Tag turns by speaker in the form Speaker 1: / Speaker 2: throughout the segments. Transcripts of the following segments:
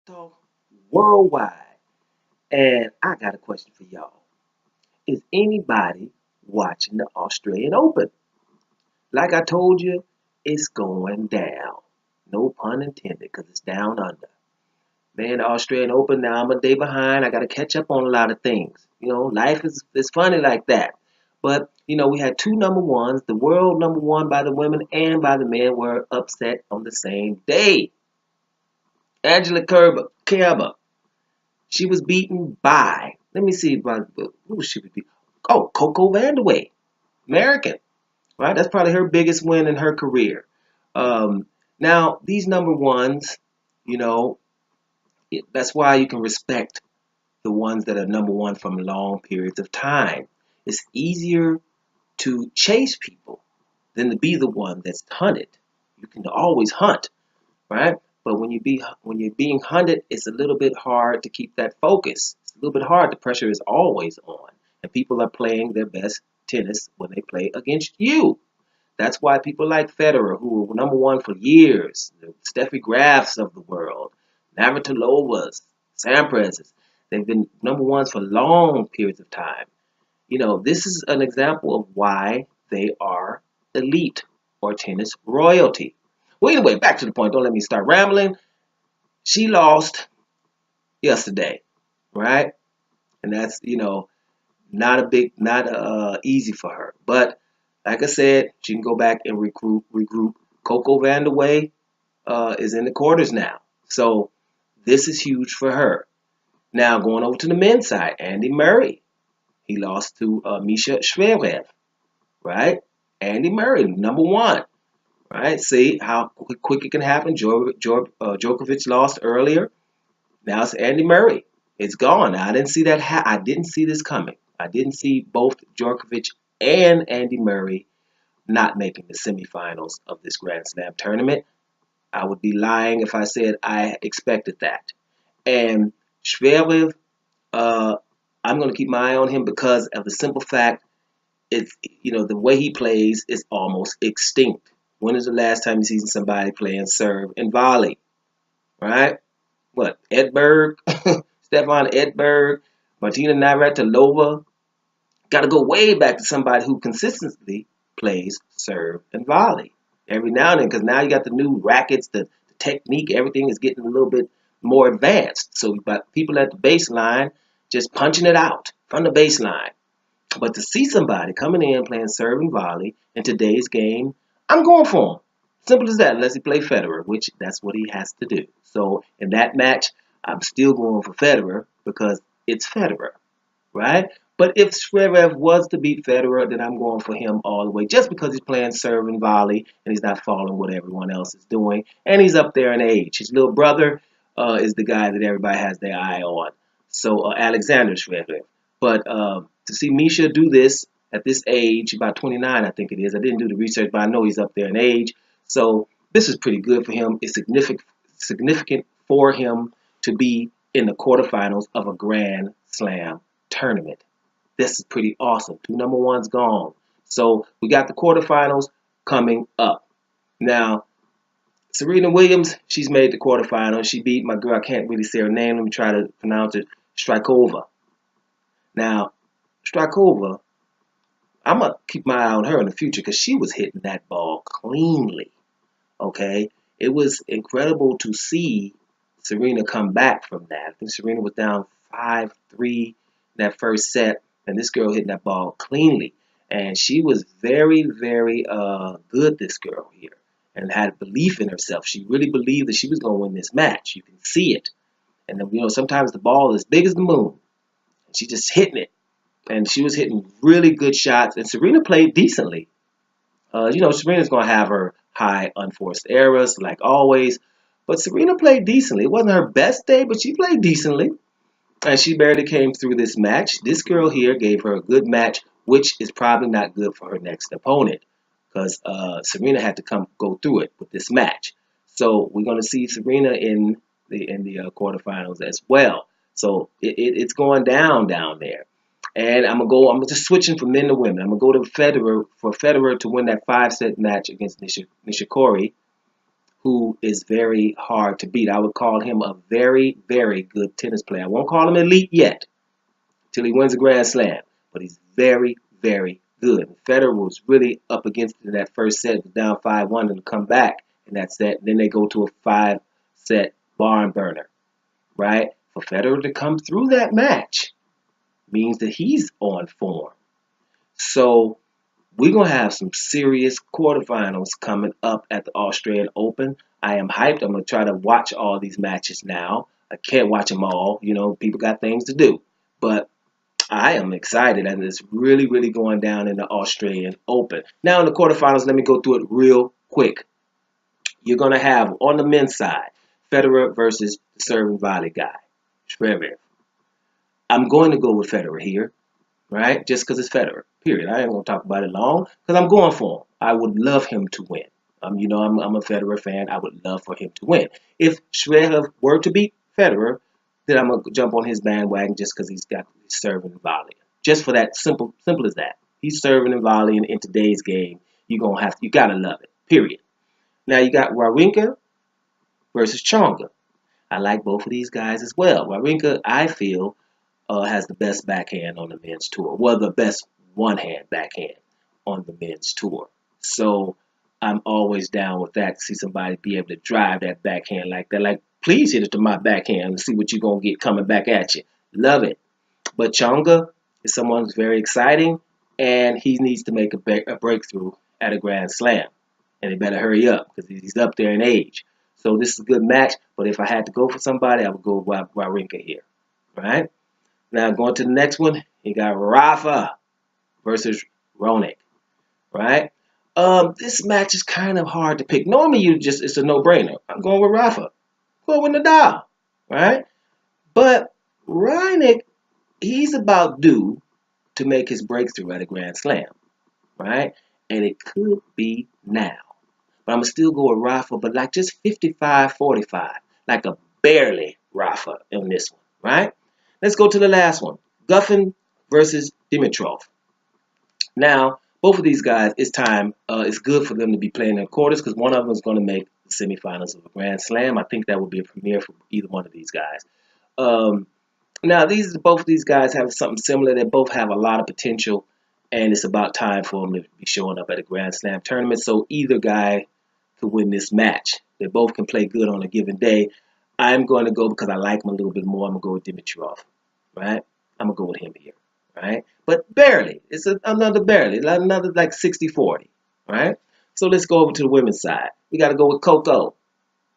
Speaker 1: talk worldwide. And I got a question for y'all. Is anybody watching the Australian Open? Like I told you, it's going down. No pun intended, because it's down under. Man, the Australian Open, now I'm a day behind. I got to catch up on a lot of things. Life is funny like that. But, we had two number ones. The world number one by the women and by the men were upset on the same day. Angela Kerber, she was beaten by, let me see, who was she beaten? Oh, Coco Vandeweghe, American, right? That's probably her biggest win in her career. Now, these number ones, you know, that's why you can respect the ones that are number one from long periods of time. It's easier to chase people than to be the one that's hunted. You can always hunt, right? But when you're being hunted, it's a little bit hard to keep that focus. It's a little bit hard. The pressure is always on, and people are playing their best tennis when they play against you. That's why people like Federer, who were number one for years, the Steffi Grafs of the world, Navratilovas, Sampras's, they've been number ones for long periods of time. This is an example of why they are elite or tennis royalty. Well, anyway, back to the point. Don't let me start rambling. She lost yesterday, right? And that's, not easy for her. But like I said, she can go back and regroup. Coco Vandeweghe is in the quarters now. So this is huge for her. Now going over to the men's side, Andy Murray. He lost to Misha Zverev, right? Andy Murray, number one, right? See how quick it can happen. Djokovic lost earlier. Now it's Andy Murray. It's gone. Now, I didn't see that. I didn't see this coming. I didn't see both Djokovic and Andy Murray not making the semifinals of this Grand Slam tournament. I would be lying if I said I expected that. And Zverev, uh, I'm going to keep my eye on him because of the simple fact it's the way he plays is almost extinct. When is the last time you seen somebody playing serve and volley? Right? What? Edberg, Stefan Edberg, Martina Navratilova. Got to go way back to somebody who consistently plays serve and volley every now and then, because now you got the new rackets, the technique, everything is getting a little bit more advanced. So you got people at the baseline just punching it out from the baseline. But to see somebody coming in playing serve and volley in today's game, I'm going for him. Simple as that, unless he play Federer, which that's what he has to do. So in that match, I'm still going for Federer because it's Federer, right? But if Zverev was to beat Federer, then I'm going for him all the way, just because he's playing serve and volley and he's not following what everyone else is doing, and he's up there in age. His little brother is the guy that everybody has their eye on. So Alexander Zverev. But to see Misha do this at this age, about 29, I think it is. I didn't do the research, but I know he's up there in age. So this is pretty good for him. It's significant for him to be in the quarterfinals of a Grand Slam tournament. This is pretty awesome. Two number ones gone. So we got the quarterfinals coming up. Now, Serena Williams, she's made the quarterfinals. She beat my girl, I can't really say her name. Let me try to pronounce it, Strykova. Now, Strykova, I'm going to keep my eye on her in the future because she was hitting that ball cleanly. Okay? It was incredible to see Serena come back from that. I think Serena was down 5-3 in that first set, and this girl hitting that ball cleanly. And she was very, very good, this girl here, and had belief in herself. She really believed that she was going to win this match. You can see it. And then, sometimes the ball is big as the moon. And she just hitting it. And she was hitting really good shots. And Serena played decently. Serena's going to have her high unforced errors, like always. But Serena played decently. It wasn't her best day, but she played decently. And she barely came through this match. This girl here gave her a good match, which is probably not good for her next opponent, because Serena had to go through it with this match. So we're going to see Serena in the quarterfinals as well. So it's going down there. And I'm just switching from men to women. I'm gonna go to Federer to win that 5-set match against Nishikori. who is very hard to beat. I would call him a very, very good tennis player. I won't call him elite yet till he wins a Grand Slam, but he's very, very good. Federer was really up against it in that first set, down 5-1, and come back in that set. And then they go to a 5-set barn burner, right? For Federer to come through that match means that he's on form. So we're going to have some serious quarterfinals coming up at the Australian Open. I am hyped. I'm going to try to watch all these matches now. I can't watch them all. You know, people got things to do. But I am excited, and it's really, really going down in the Australian Open. Now in the quarterfinals, let me go through it real quick. You're going to have, on the men's side, Federer versus the serve and volley guy, Zverev. I'm going to go with Federer here, right? Just because it's Federer, period. I ain't going to talk about it long because I'm going for him. I would love him to win. You know, I'm a Federer fan. I would love for him to win. If Zverev were to beat Federer, then I'm going to jump on his bandwagon just because he's got serving and volleying. Just for that, simple as that. He's serving and volleying in today's game. You got to love it, period. Now you got Wawrinka versus Tsonga. I like both of these guys as well. Wawrinka, I feel, has the best backhand on the men's tour. Well, the best one-hand backhand on the men's tour. So I'm always down with that to see somebody be able to drive that backhand like that. Like, please hit it to my backhand and see what you're going to get coming back at you. Love it. But Tsonga is someone who's very exciting, and he needs to make a breakthrough at a Grand Slam. And he better hurry up because he's up there in age. So this is a good match, but if I had to go for somebody, I would go with Wawrinka here. Right? Now going to the next one, you got Rafa versus Ronik. Right? This match is kind of hard to pick. Normally it's a no-brainer. I'm going with Rafa. Go with Nadal. Right? But Ronik, he's about due to make his breakthrough at a Grand Slam. Right? And it could be now. But I'm going to still go with Rafa, but like just 55-45. Like a barely Rafa in this one, right? Let's go to the last one. Goffin versus Dimitrov. Now, both of these guys, it's time. It's good for them to be playing in quarters because one of them is going to make the semifinals of a Grand Slam. I think that would be a premiere for either one of these guys. Now, both of these guys have something similar. They both have a lot of potential, and it's about time for them to be showing up at a Grand Slam tournament. So either guy could win this match. They both can play good on a given day. I'm going to go because I like him a little bit more. I'm going to go with Dimitrov, right? I'm going to go with him here, right? But barely. It's another barely, another like 60-40, right? So let's go over to the women's side. We got to go with Coco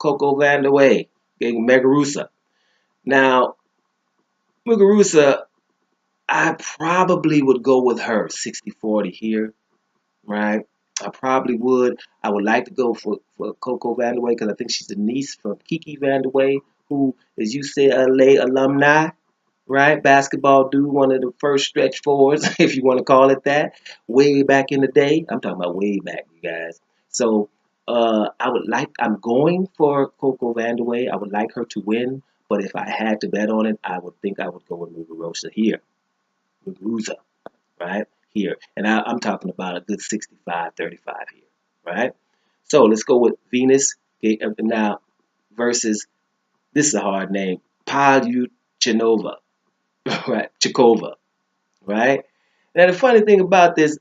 Speaker 1: Vandeweghe, Muguruza. Now, Muguruza, I probably would go with her 60-40 here, right? I probably would. I would like to go for Coco Vandeweghe because I think she's the niece from Kiki Vandeweghe, who is UCLA alumni, right? Basketball dude, one of the first stretch fours, if you want to call it that, way back in the day. I'm talking about way back, you guys. So I'm going for Coco Vandeweghe. I would like her to win, but if I had to bet on it, I would think I would go with Muguruza here. Muguruza, right? Here. And I'm talking about a good 65-35 here, right? So let's go with Venus now versus, this is a hard name, Palyuchanova, right? Chikova, right? Now the funny thing about this,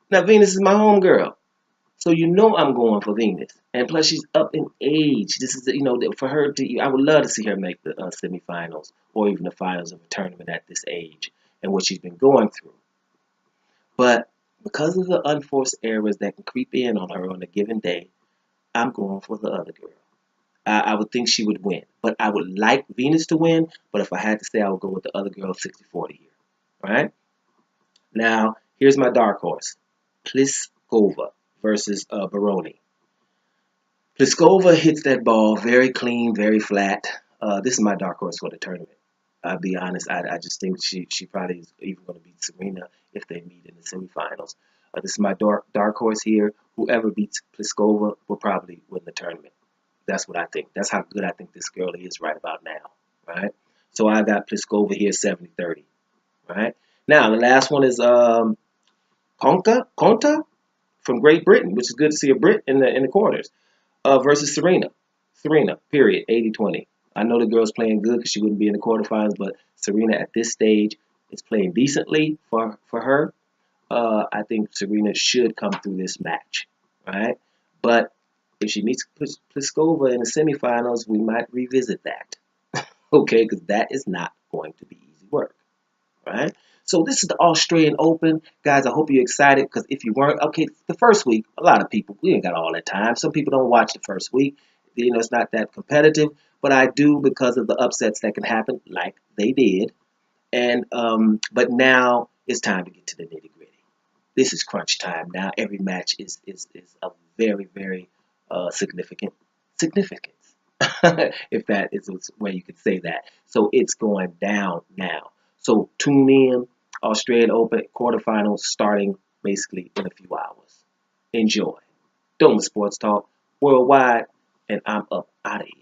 Speaker 1: now Venus is my homegirl, so you know I'm going for Venus, and plus she's up in age. This is for her to. I would love to see her make the semifinals or even the finals of a tournament at this age and what she's been going through. But because of the unforced errors that can creep in on her on a given day, I'm going for the other girl. I would think she would win. But I would like Venus to win. But if I had to say, I would go with the other girl 60-40 here. Right? Now, here's my dark horse. Pliskova versus Baroni. Pliskova hits that ball very clean, very flat. This is my dark horse for the tournament. I'll be honest, I just think she probably is even going to beat Serena if they meet in the semifinals. This is my dark horse here. Whoever beats Pliskova will probably win the tournament. That's what I think. That's how good I think this girl is right about now, right? So I got Pliskova here 70-30, right? Now, the last one is Konta from Great Britain, which is good to see a Brit in the quarters. versus Serena. Serena, period, 80-20. I know the girl's playing good because she wouldn't be in the quarterfinals, but Serena at this stage is playing decently for her. I think Serena should come through this match, right? But if she meets Pliskova in the semifinals, we might revisit that, okay? Because that is not going to be easy work, right? So this is the Australian Open. Guys, I hope you're excited because if you weren't, okay, the first week, a lot of people, we ain't got all that time. Some people don't watch the first week. You know, it's not that competitive, but I do because of the upsets that can happen, like they did. And but now it's time to get to the nitty gritty. This is crunch time now. Every match is of very, very significance. If that is a way you could say that. So it's going down now. So tune in. Australian Open quarterfinals starting basically in a few hours. Enjoy. Doma Sports Talk worldwide, and I'm up out of here.